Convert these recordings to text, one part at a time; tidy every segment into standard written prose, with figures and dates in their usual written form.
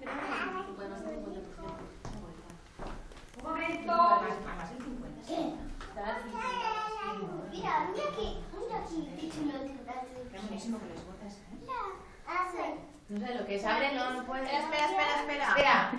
creo que podemos hacer 50%. Un momento. Además el 50. ¿Qué? Está al 50. Mira aquí, qué chulo que parece. Qué buenísimo que les botas, ¿eh? No sé lo que es. Abre, no puede. Espera. Espera.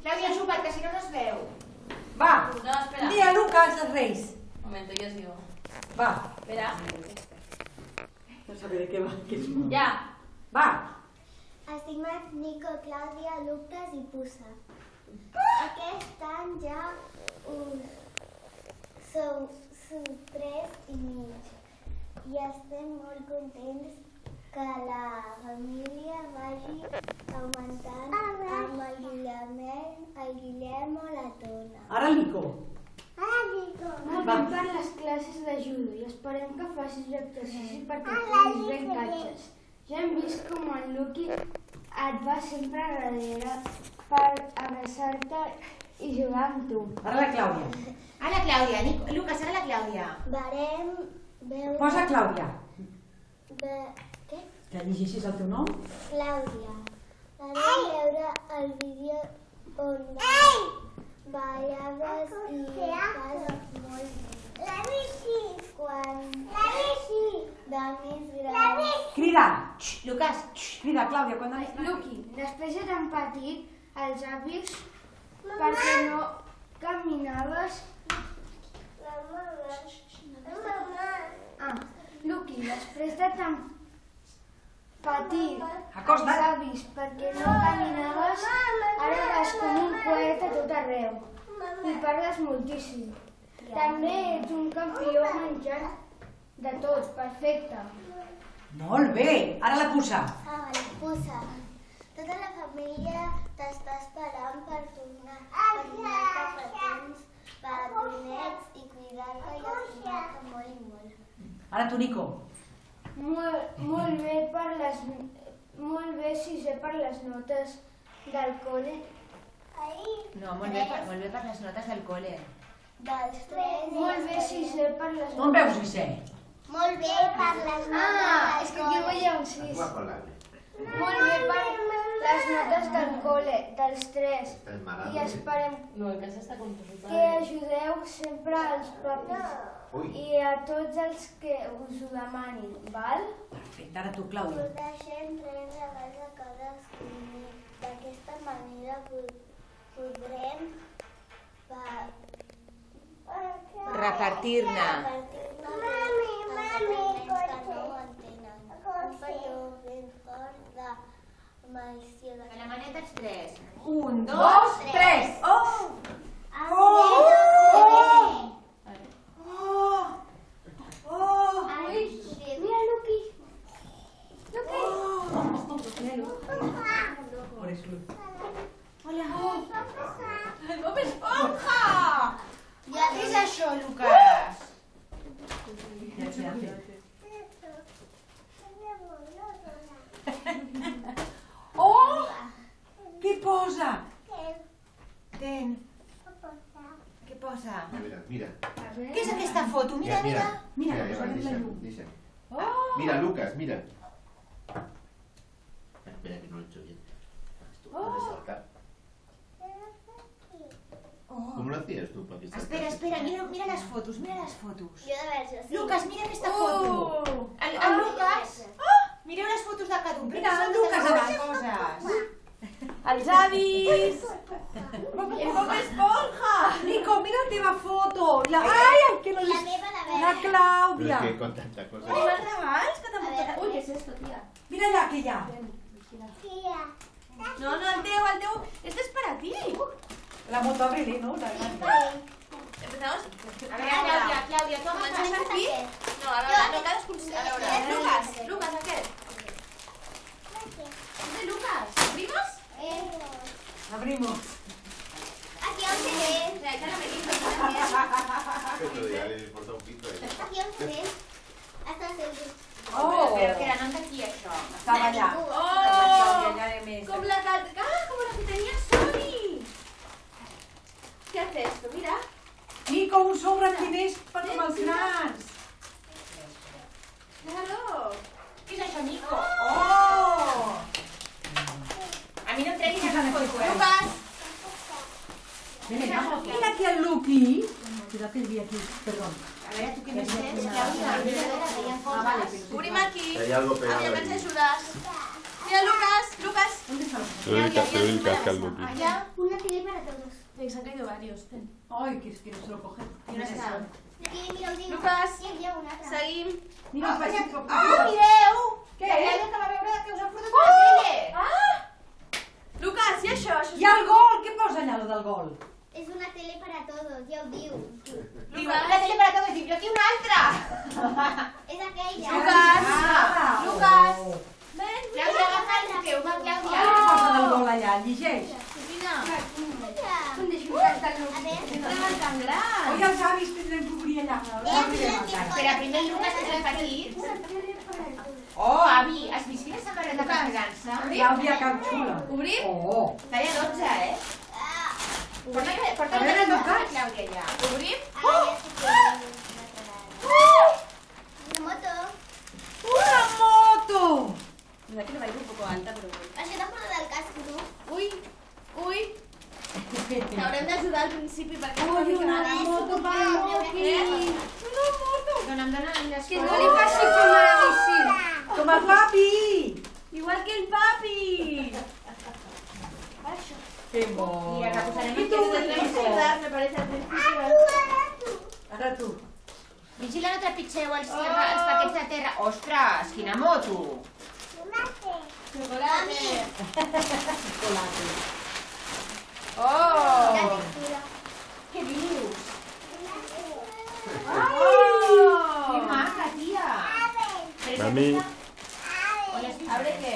Claudia, súper, que si no nos veu. Va. No, espera. Dia Lucas els Reis. Un momento, yo sigo. Va. Espera. No sabré de què va. Ya. Va. Estimat Nico, Clàudia, Lucas i Puça. Aquest any ja sou 3 i mig i estem molt contents que la família vagi augmentant amb el Guillem o la Tona. Ara el Nico. Molt bé per les classes de judo i esperem que facis l'exercici perquè tinguis ben catxes. Ja hem vist com el Luqui et va sempre darrere per abraçar-te i jugar amb tu. Ara la Clàudia. A la Clàudia, Lucas, ara la Clàudia. Varem veure... Posa Clàudia. Què? Que llegeixis el teu nom. Clàudia. Varem veure el vídeo on ballaves i fas molt bé. La bici! Quan... La bici! De més gran. Crida. Lucas, Crida, Clàudia, quan anaves... Luqui, després de tan petit, els avis, perquè no caminaves... Luqui, després de tan petit, Acosta't. els avis, perquè no caminaves, ara vas com un coet a tot arreu. I parles moltíssim. També ets un campió menjant de tot, perfecte. Molt bé. Ara la Puça. Vale, Puça. Tota la família t'està esperant per tornar cap a temps, petronets i cuidar-te i estimar-te molt i molt. Ara tu, Nico. Molt bé, sisè per les notes del col·le. no, molt bé per les notes del col·le. Dels 3. Molt bé, sisè per les On notes. veus, Vicent? Molt bé per les notes és que aquí veia un 6. Molt bé per les notes del col·le, dels 3. I esperem No, en casa está con tu que padre. ajudeu sempre als papis i a tots els que us ho demanin, val? Perfecte. Ara tu, Clàudia. Deixem 3 regals a cadascun. D'aquesta manera podrem Repartir-ne. Mami, que no ho entenen. Un petó ben fort de malció de... A la maneta els 3. 1, 2, 3. Oh! Mira, Luqui. Por eso. El Bob Esponja! Què és això, Lucas? Ja sé, ja sé. Oh! Què posa? Ten. Què posa? Mira. Què és aquesta foto? Mira. Mira, posarem la llum. Mira, Lucas, mira. Espera que no lo he hecho bien. Esto puede saltar. ¿Cómo lo hacías tú para que saltase? Espera, mira les fotos, Jo de veure, Lucas, mira aquesta foto. El Lucas... Mireu les fotos de cada un. Mira, Són el Lucas totes abans. coses. ¡Els avis! ¡El Bob Esponja! Nico, mira la teva foto. Ai, que no La meva, la meva. La Pero Clàudia. es que con tanta cosa. ¡Hay más regals que tampoc... A veure. Uy, ¿qué es esto, tía? Mira allà, que hi ha. No, el teu. Este es para ti. La moto Abril, no? La gran. Empezamos. A veure, Clàudia, tu ¿Manches comences aquí? No, a veure, no cadascun... A veure, Lucas, aquest. És de Lucas. Obrimos? Abrimos. Aquí on se ve. Mira, el caramelito también. Esto ya le importa un pito. Aquí on se ve. Hasta se ve. Oh! Però que era, no d'aquí, això. Estava allà. Oh! Allà de més. Como la que tenía Sony. ¿Qué hace esto? Mira. Nico, un sobre amb diners per com els grans. Déjame aquí al Luqui. Cuidado que vi aquí, perdón. A veure, tu què més tens, Clàudia? Mira, a veure, veiem coses. Obrim aquí. Hay algo pegado Àvia, que ens allí. ajudes. Mira, Lucas. Se ve el casco al Luqui. Allá. Una tele para todos. Se han caído varios. Ay, que es que no se lo cogen. I on està? Aquí, mira, us dic. Lucas. I aquí hi ha una altra. Seguim. Mira, un pasito. Mireu! Què? La Clàudia que va veure que us han fotut una tele. Lucas, i això? I el gol, què posa allà, lo del gol? És una tele para todos, ja ho diu. Diu, la tele para todos, diu, jo aquí una altra. És aquella. Lucas. Lucas. Ven, Clàudia, agafa el que ho va, Què Clàudia. posa del gol allà? Llegeix. Mira. Un descomptat del A veure, tan gran. Oi, els avis tindrem que obrir allà. Espera, primer el Lucas, que és el petit. Oh, avi, has vist quina samarreta per quedar-se? Clàudia, que xula. Obrim? Oh. Talla 12, eh? Porta A veure, Lucas. Clàudia, ja. Obrim? Una moto. Una moto! Mira que la veig un poco alta, però bueno. Això t'ha portat el casc, tu? Ui. T'haurem d'ajudar al principi perquè... Ui, una moto per Luqui. Dona'm les Que coses. no li passi com a la bici. Com el papi. Igual que el papi. Que bo. Mira, que posarem Y aquí tú el tendremos que tiempo. ayudar, me parece, al principio. Ara tu. Vigila, no trepitgeu els paquets de terra. Ostres, quina moto. Chocolate. Chocolate. Oh! La textura. Què dius? Oh. Que maca, tia. Mami. ¿Abre qué?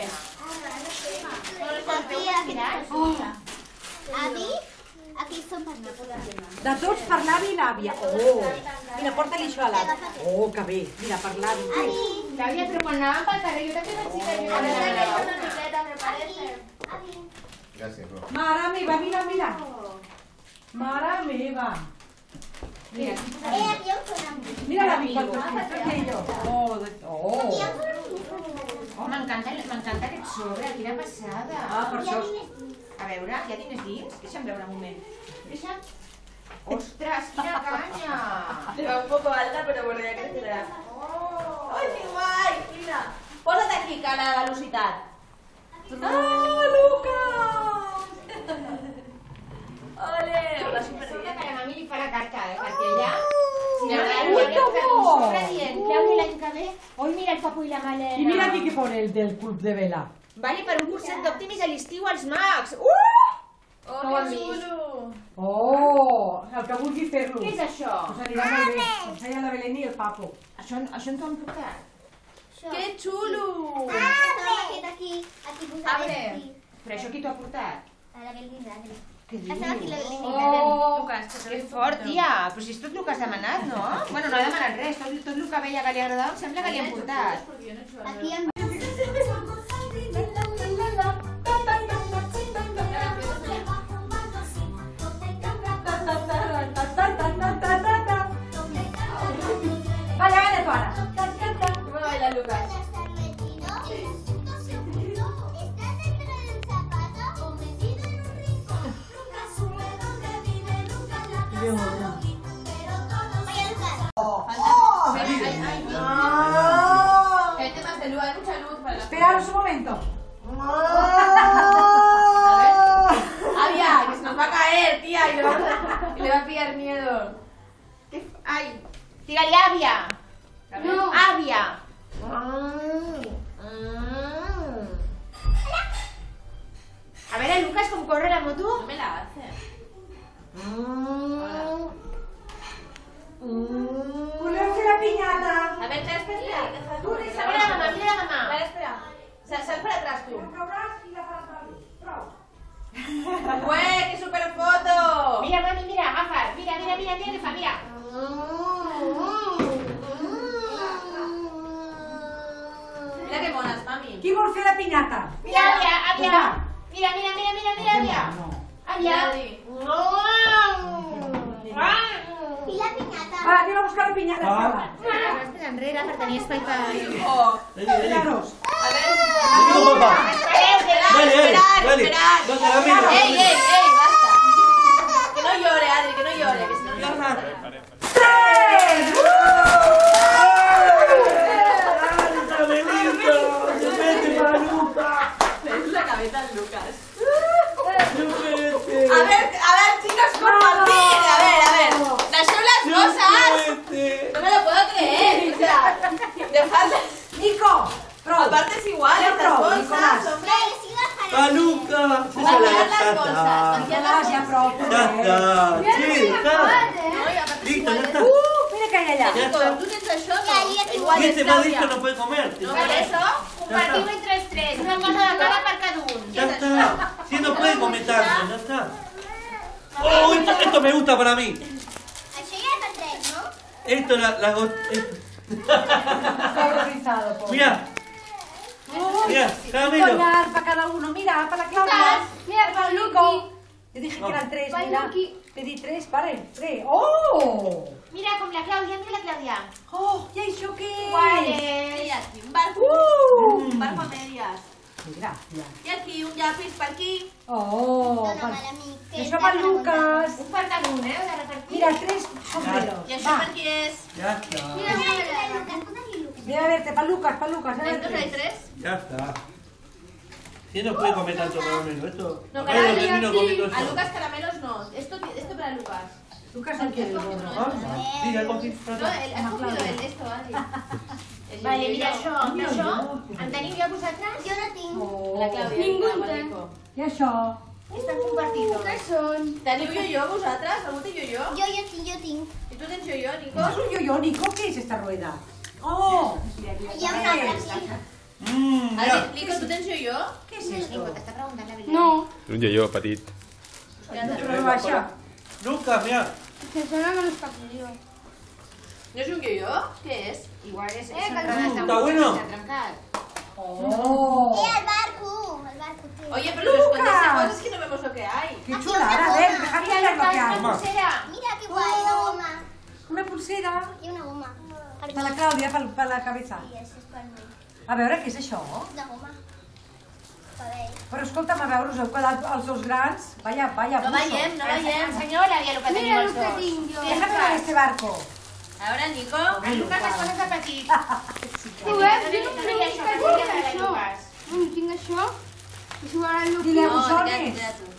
Avi, aquí són per tots. De tots per l'avi i l'àvia. Oh. Mira, porta-li això a l'àvia. Oh, que bé. Mira, per l'avi. Avi, Clàudia, però quan anàvem pel carrer jo també vaig dir que jo A ver, anava una a una. bicicleta, me parece. avi. Gracias, Ro. Mare meva, mira, mira. Mare meva. Mira, Aquí hi ha un sonambul. Mira l'avi, quan t'ho explico jo. Oh, oh. Hi ha un sonambul. oh, m'encanta aquest sobre, quina passada. Ah, per això. A veure, hi ha diners dins? Deixa'm veure un moment. Deixa'm... Ostres, quina canya! Te va un poco alta, pero bueno, ya crecerá. ¡Ay, qué guay! Mira, pósate aquí, cara de velocitat. ¡Ah, Lucas! ¡Ole! Hola, Sembla superbien. que la mami li fa la carta, perquè ella... Si Ui, m'agrada, que posat un bo! sobre dient, Clàudia, l'any que ve... Oi, mira el papu i la Malena. I mira aquí què pone el del club de vela. Vale, per un curset d'òptimis a l'estiu als Mags. ¡Oh, No ho hem qué vist. chulo! Oh, el que vulgui fer-lo. Què és això? Us anirà molt bé. Ensenya la Belén i el Papo. Això on t'ho han portat? ¡Qué chulo! Estava aquest aquí posat Abre. aquí. Però això qui t'ho ha portat? A la Belén Adri. Què Estava aquí la dius? Belén Adri. Oh, Lucas, que Que fort, tia! Però si és tot el que has demanat, no? Bueno, no ha demanat res, tot el que veia que li agradava em sembla que li han portat. Aquí hi ha... Vale, vale, tu ara. ¿Cómo baila Lucas? Que hay temas de luz, hay mucha luz para la... Esperaros un momento. ¡Avia! ¡Que se nos va a caer, tía! Y le va a pillar miedo. Ai, digue-li àvia. No. Àvia. A veure, Lucas, com corre la moto. No me la hace. Voleu fer la pinyata? A ver, espera. Mira la mamà, mira la mamà. Vale, espera. Sal para atrás tú. Cauràs i la faràs servir. Prou. ¡Güey, qué super foto! Mira, mami, mira, agafa. Mira, mira, mira, mira, que fa, mira. Mira qué monas, mami. Qui vol fer la pinyata? Mira, àvia, àvia. Mira, mira, mira, mira, mira, àvia. No. Àvia. Adri. I la pinyata. Va, anem a buscar la pinyata. Vas enrere per tenir espai per... Oh. Esperaros. A ver. papá! Espereu, Dale, Esperad, dale, esperad. ¿dónde la miro? ¡Ey, ey, ey! ¡Basta! Que no llore, Adri, que no llore. llore, que si no llora. Es la cabeza de Lucas. A ver, chicos, compartir. A ver. Las son las cosas. No me lo puedo creer. O sea, dejadlas. Nico, prou. Aparte es igual, Ja, estas prou, cosas, Nicolás. hombre. Paluca. Vaciar las cosas. Nicolás, ja prou. Ya está. Sí, está. No, y aparte es Listo, igual. ya está. Mira que hay allà. Nico, tú tienes el shot, ¿no? Igual Y es este más Claudia. listo no puede comer. No, por eso. Compartim entre els tres. Una cosa de cada per cada un. Ya está. Si no puede comer tanto, ya está. Oh, esto me gusta para mí. Això ja és el 3, no? Esto la Está horrorizado, pobre. Mira. Mira, Un caramelo. collar para cada uno. Mira, para la Claudia. Mira, Para el Nico. Yo dije que eran tres, Para mira. Luqui. Te di tres, vale. Tres. ¡Oh! Mira, com la Clàudia, mira la Clàudia. ¡Oh! ¿Y això què és? Y aquí un barco. Un barco a medias. Gràcies. Y aquí un llapis para aquí. Oh, Dóna mal a mi. I això per Lucas. Un per cada un, de repartir. Mira, tres sombreros. Y eso Va. para aquí es. Ya está. Mira, Lucas. Mira, a verte, para Lucas, para Lucas. A ver, Entonces hay tres. 3. Ya está. Si no puede comer tanto caramelo, esto. No, Ahora lo caramelo termino sí. comiendo A yo. Lucas caramelos no. Esto para Lucas. Lucas no quiere el gorro. Sí, ya cogí. No, has cogido el de esto, Adri. Vale, mira, això. En teniu ja vosaltres? Jo no tinc. Oh. La Clàudia. Ningú la té. Nico. I això? Estan compartidos. Què són? ¿Teniu yo-yo vosaltres? ¿Algú té yo-yo? Jo tinc. ¿Y tú tens yo-yo, Nico? ¿Es un yo-yo, Nico? ¿Qué es esta rueda? ¡Oh! Hi ha una altra aquí. Adri, Ya. Nico, ¿tú tens yo-yo? ¿Qué es Nico, esto? t'està preguntant la veritat. No, Un yo-yo petit. Ya está. Però baixa. Lucas, mira. que sona menos que jo. ¿No es un yo-yo? ¿Qué es? Igual és... que Está bueno. S'ha trencat. ¡Oh! El barco. El barco, tío. Oye, pero nos escondes Lucas. cosas que no vemos lo que hay. ¡Qué chulada! A ver, déjame ver lo que Una hay. pulsera. Mira qué guay, una goma. Una pulsera. I una goma. Per la Clàudia, per la cabeza. I això és per mi. A veure, què és això? De goma. Cabell. Però escolta'm, a veure, us heu quedat els dos grans? Vaya, vaya No buzo. veiem, no veiem. Senyora, ja el que tenim Mira els el que dos. tinc jo. Déjame ver este barco. Ahora, Nico. En Lucas les coses de petit. Tu veus? Jo no tinc això, que sigui la de Lucas. No tinc això. I si ara el Dile, Luqui. buzones. queda tu.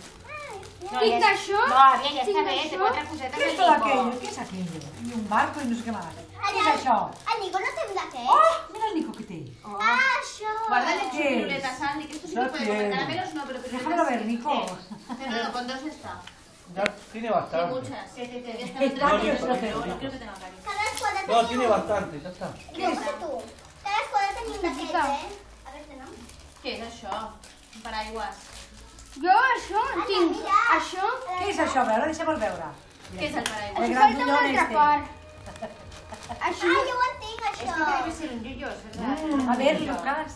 Tinc això. No, Àvia, ja està bé, té Tinc quatre això. cosetes ¿Qué de es todo aquello? Nico. ¿Qué es aquello? Y un barco y no sé qué más. ¿Qué es això? El Nico no té un d'aquest? ¡Oh! Mira el Nico que té. Ah, això. Guárdale sus ¿Qué es? piruletas, Andy, que esto sí que puede comer. Caramelos no, pero piruletas Déjamelo ver, sí. Nico. No, con dos está. Ya tiene Hay bastante. muchas. Sí, sí, sí. Esta ¿Qué no tal? tengo, ¿Qué pero es lo no que- creo que tenga cari. Cada escola No, tenia tiene un. bastante, ya está. Escolta tu. Cada escola tenia un d'aquest, A veure, no? Què és això? Un paraigües. Jo això en tinc. mira. Això. ¿Qué es això? A veure, deixa'm veure. Què és el paraigües? El Això gran falta una bullón altra este. part. Això. Ah, jo ho entenc, És això. que debe ser un yo-yo, és verdad. A ver, Lucas.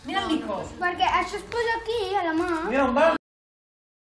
Mira el Nico. Perquè això es posa aquí, a la mà. Mira un barco.